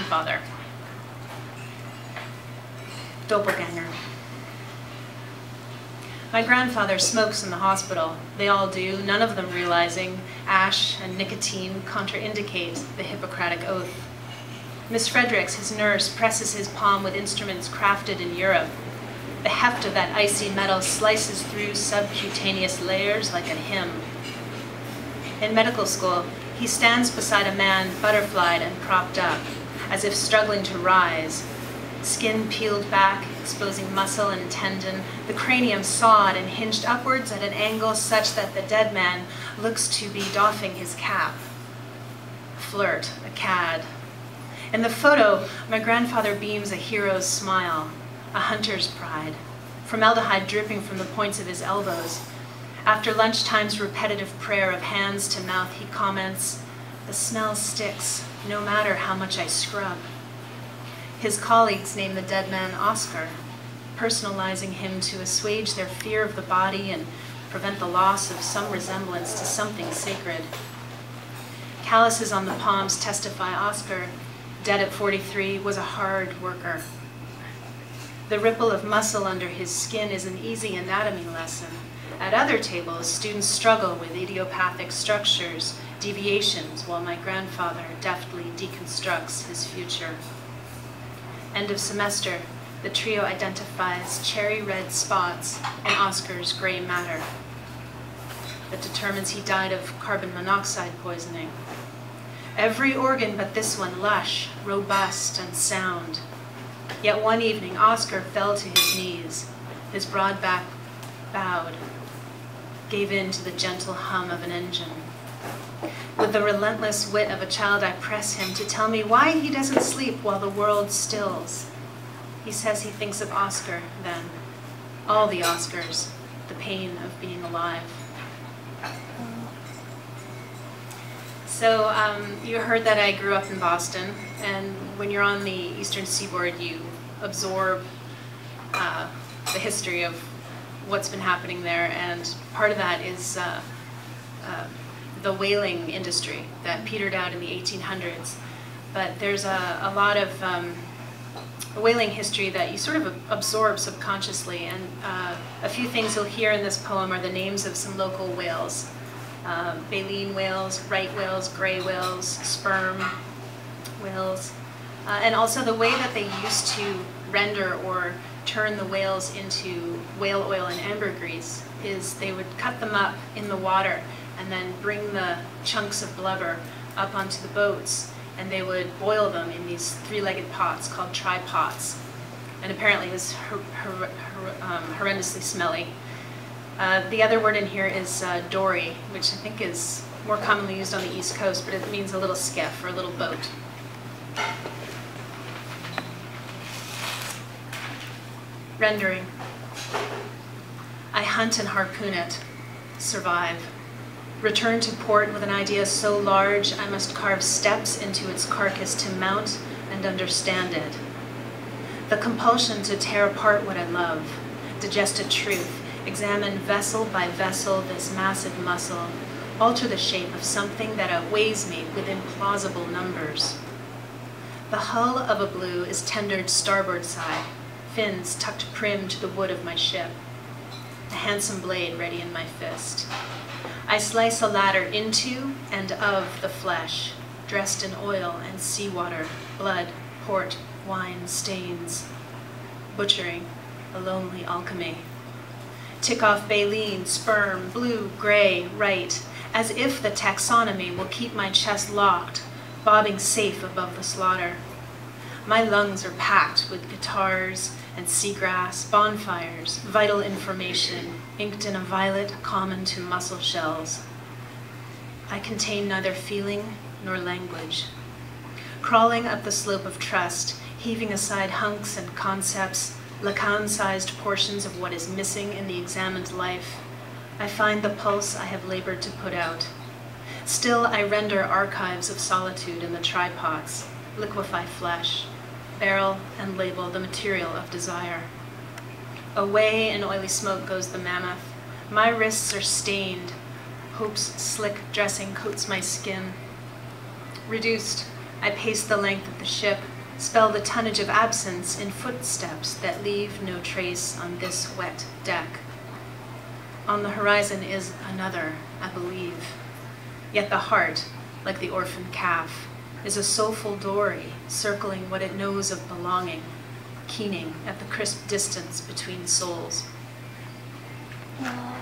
grandfather. Doppelganger. My grandfather smokes in the hospital. They all do, none of them realizing ash and nicotine contraindicate the Hippocratic Oath. Miss Fredericks, his nurse, presses his palm with instruments crafted in Europe. The heft of that icy metal slices through subcutaneous layers like a hymn. In medical school, he stands beside a man butterflied and propped up, as if struggling to rise. Skin peeled back, exposing muscle and tendon, the cranium sawed and hinged upwards at an angle such that the dead man looks to be doffing his cap. A flirt, a cad. In the photo, my grandfather beams a hero's smile, a hunter's pride, formaldehyde dripping from the points of his elbows. After lunchtime's repetitive prayer of hands to mouth, he comments, "The smell sticks, no matter how much I scrub." His colleagues name the dead man Oscar, personalizing him to assuage their fear of the body and prevent the loss of some resemblance to something sacred. Calluses on the palms testify Oscar, dead at 43, was a hard worker. The ripple of muscle under his skin is an easy anatomy lesson. At other tables, students struggle with idiopathic structures, deviations, while my grandfather deftly deconstructs his future. End of semester, the trio identifies cherry red spots in Oscar's gray matter that determines he died of carbon monoxide poisoning. Every organ but this one lush, robust, and sound. Yet one evening, Oscar fell to his knees, his broad back bowed, gave in to the gentle hum of an engine. With the relentless wit of a child, I press him to tell me why he doesn't sleep while the world stills. He says he thinks of Oscar then, all the Oscars, the pain of being alive. So you heard that I grew up in Boston, and when you're on the Eastern Seaboard, you absorb the history of what's been happening there, and part of that is the whaling industry that petered out in the 1800s. But there's a lot of whaling history that you sort of absorb subconsciously, and a few things you'll hear in this poem are the names of some local whales. Baleen whales, right whales, gray whales, sperm whales, and also the way that they used to render or turn the whales into whale oil and ambergris is they would cut them up in the water and then bring the chunks of blubber up onto the boats, and they would boil them in these three-legged pots called tripots. And apparently it was horrendously smelly. The other word in here is dory, which I think is more commonly used on the East Coast, but it means a little skiff or a little boat. Rendering. I hunt and harpoon it, survive. Return to port with an idea so large I must carve steps into its carcass to mount and understand it. The compulsion to tear apart what I love, digest a truth, examine vessel by vessel this massive muscle, alter the shape of something that outweighs me with implausible numbers. The hull of a blue is tendered starboard side, fins tucked prim to the wood of my ship, a handsome blade ready in my fist. I slice a ladder into and of the flesh, dressed in oil and seawater, blood, port, wine, stains. Butchering, a lonely alchemy. Tick off baleen, sperm, blue, gray, right, as if the taxonomy will keep my chest locked, bobbing safe above the slaughter. My lungs are packed with guitars and seagrass, bonfires, vital information, inked in a violet common to mussel shells. I contain neither feeling nor language. Crawling up the slope of trust, heaving aside hunks and concepts, Lacan-sized portions of what is missing in the examined life, I find the pulse I have labored to put out. Still, I render archives of solitude in the tripods, liquefy flesh, barrel and label the material of desire. Away in oily smoke goes the mammoth. My wrists are stained. Hope's slick dressing coats my skin. Reduced, I pace the length of the ship, spell the tonnage of absence in footsteps that leave no trace on this wet deck. On the horizon is another, I believe. Yet the heart, like the orphan calf, is a soulful dory circling what it knows of belonging, keening at the crisp distance between souls. Wow.